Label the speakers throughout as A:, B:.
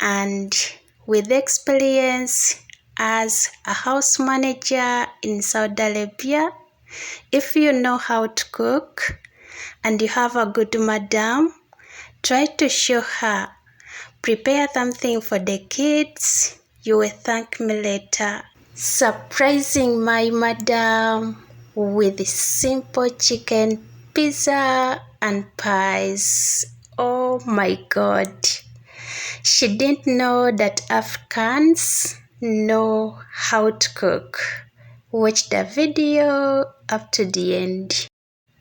A: and with experience as a house manager in Saudi Arabia. If you know how to cook and you have a good madam, try to show her. Prepare something for the kids. You will thank me later. Surprising my madam with simple chicken pizza and pies. Oh my God. She didn't know that Africans know how to cook. Watch the video up to the end.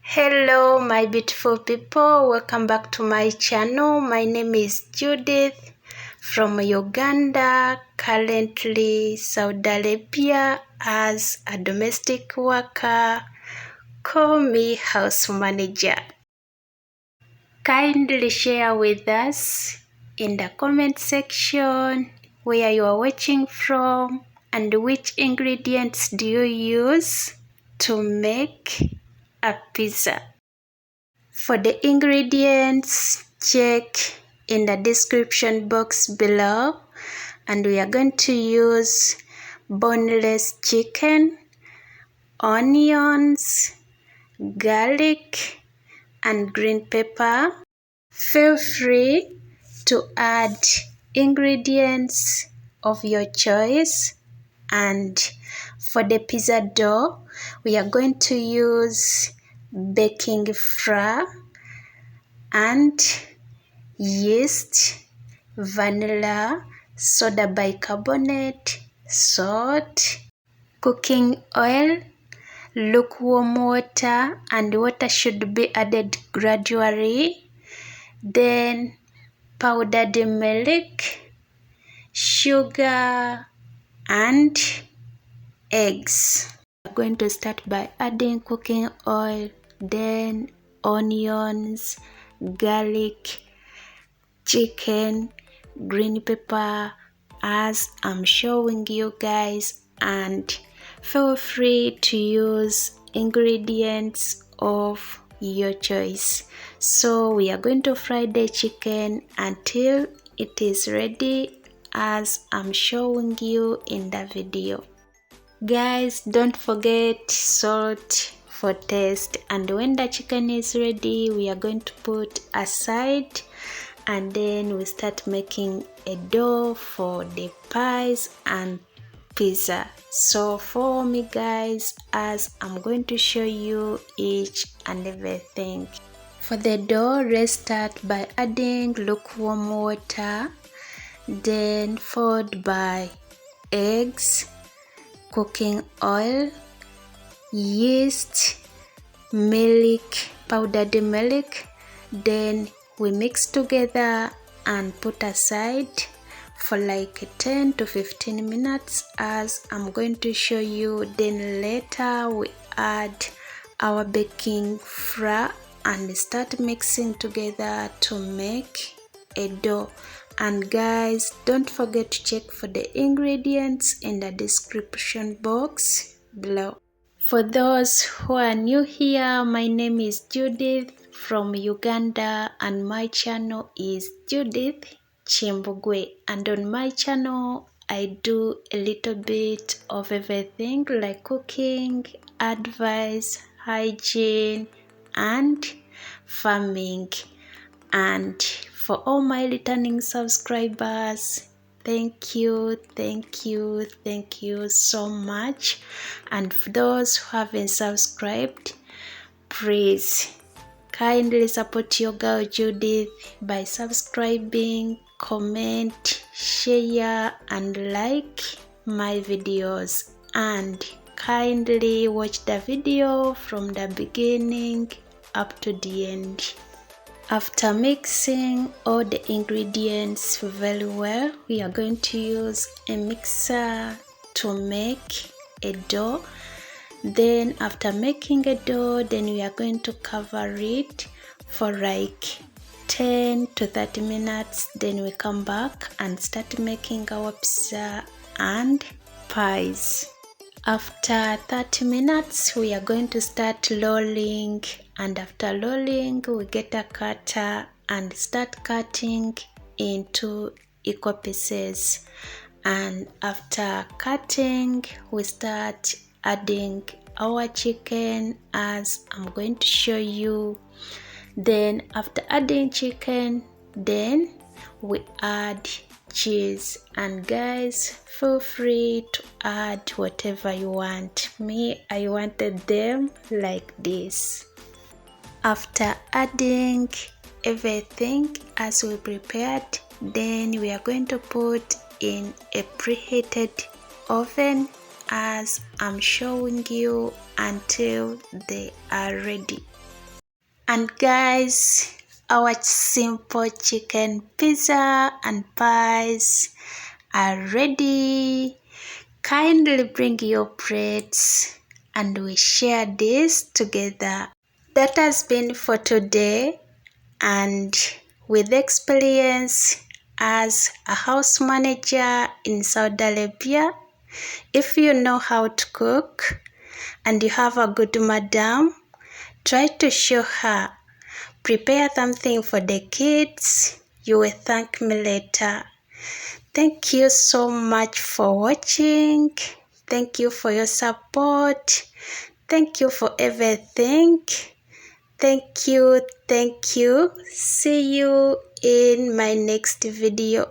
A: Hello my beautiful people, welcome back to my channel. My name is Judith from Uganda, currently Saudi Arabia as a domestic worker. Call me house manager. Kindly share with us in the comment section where you are watching from and which ingredients do you use to make a pizza. For the ingredients, check in the description box below, and we are going to use boneless chicken, onions, garlic, and green pepper. Feel free to add ingredients of your choice. And for the pizza dough, we are going to use baking flour and yeast, vanilla, soda bicarbonate, salt, cooking oil, lukewarm water, and water should be added gradually. Then powdered milk, sugar, and eggs. We're going to start by adding cooking oil, then onions, garlic, chicken, green pepper, as I'm showing you guys, and feel free to use ingredients of your choice. So we are going to fry the chicken until it is ready as I'm showing you in the video. Guys, don't forget salt for taste, and when the chicken is ready we are going to put aside, and then we start making a dough for the pies and pizza. So follow me guys as I'm going to show you each and everything. For the dough, let's start by adding lukewarm water, then followed by eggs, cooking oil, yeast, milk, powdered milk. Then we mix together and put aside for like 10 to 15 minutes as I'm going to show you. Then later we add our baking flour and start mixing together to make a dough. And guys, don't forget to check for the ingredients in the description box below. For those who are new here, my name is Judith from Uganda and my channel is Judith Chimbugwe, and on my channel I do a little bit of everything like cooking, advice, hygiene, and farming. And for all my returning subscribers, thank you so much. And for those who haven't subscribed, please kindly support your girl Judith by subscribing, comment, share, and like my videos, and kindly watch the video from the beginning up to the end. After mixing all the ingredients very well, we are going to use a mixer to make a dough. Then after making a dough, then we are going to cover it for like 10 to 30 minutes. Then we come back and start making our pizza and pies. After 30 minutes, we are going to start rolling, and after rolling, we get a cutter and start cutting into equal pieces. And after cutting, we start adding our chicken as I'm going to show you. Then after adding chicken, then we add cheese. And guys, feel free to add whatever you want. Me, I wanted them like this. After adding everything as we prepared, then we are going to put in a preheated oven as I'm showing you until they are ready. And guys, our simple chicken pizza and pies are ready. Kindly bring your plates and we share this together. That has been for today, and with experience as a house manager in Saudi Arabia, if you know how to cook and you have a good madam, try to show her. Prepare something for the kids. You will thank me later. Thank you so much for watching. Thank you for your support. Thank you for everything. Thank you. See you in my next video.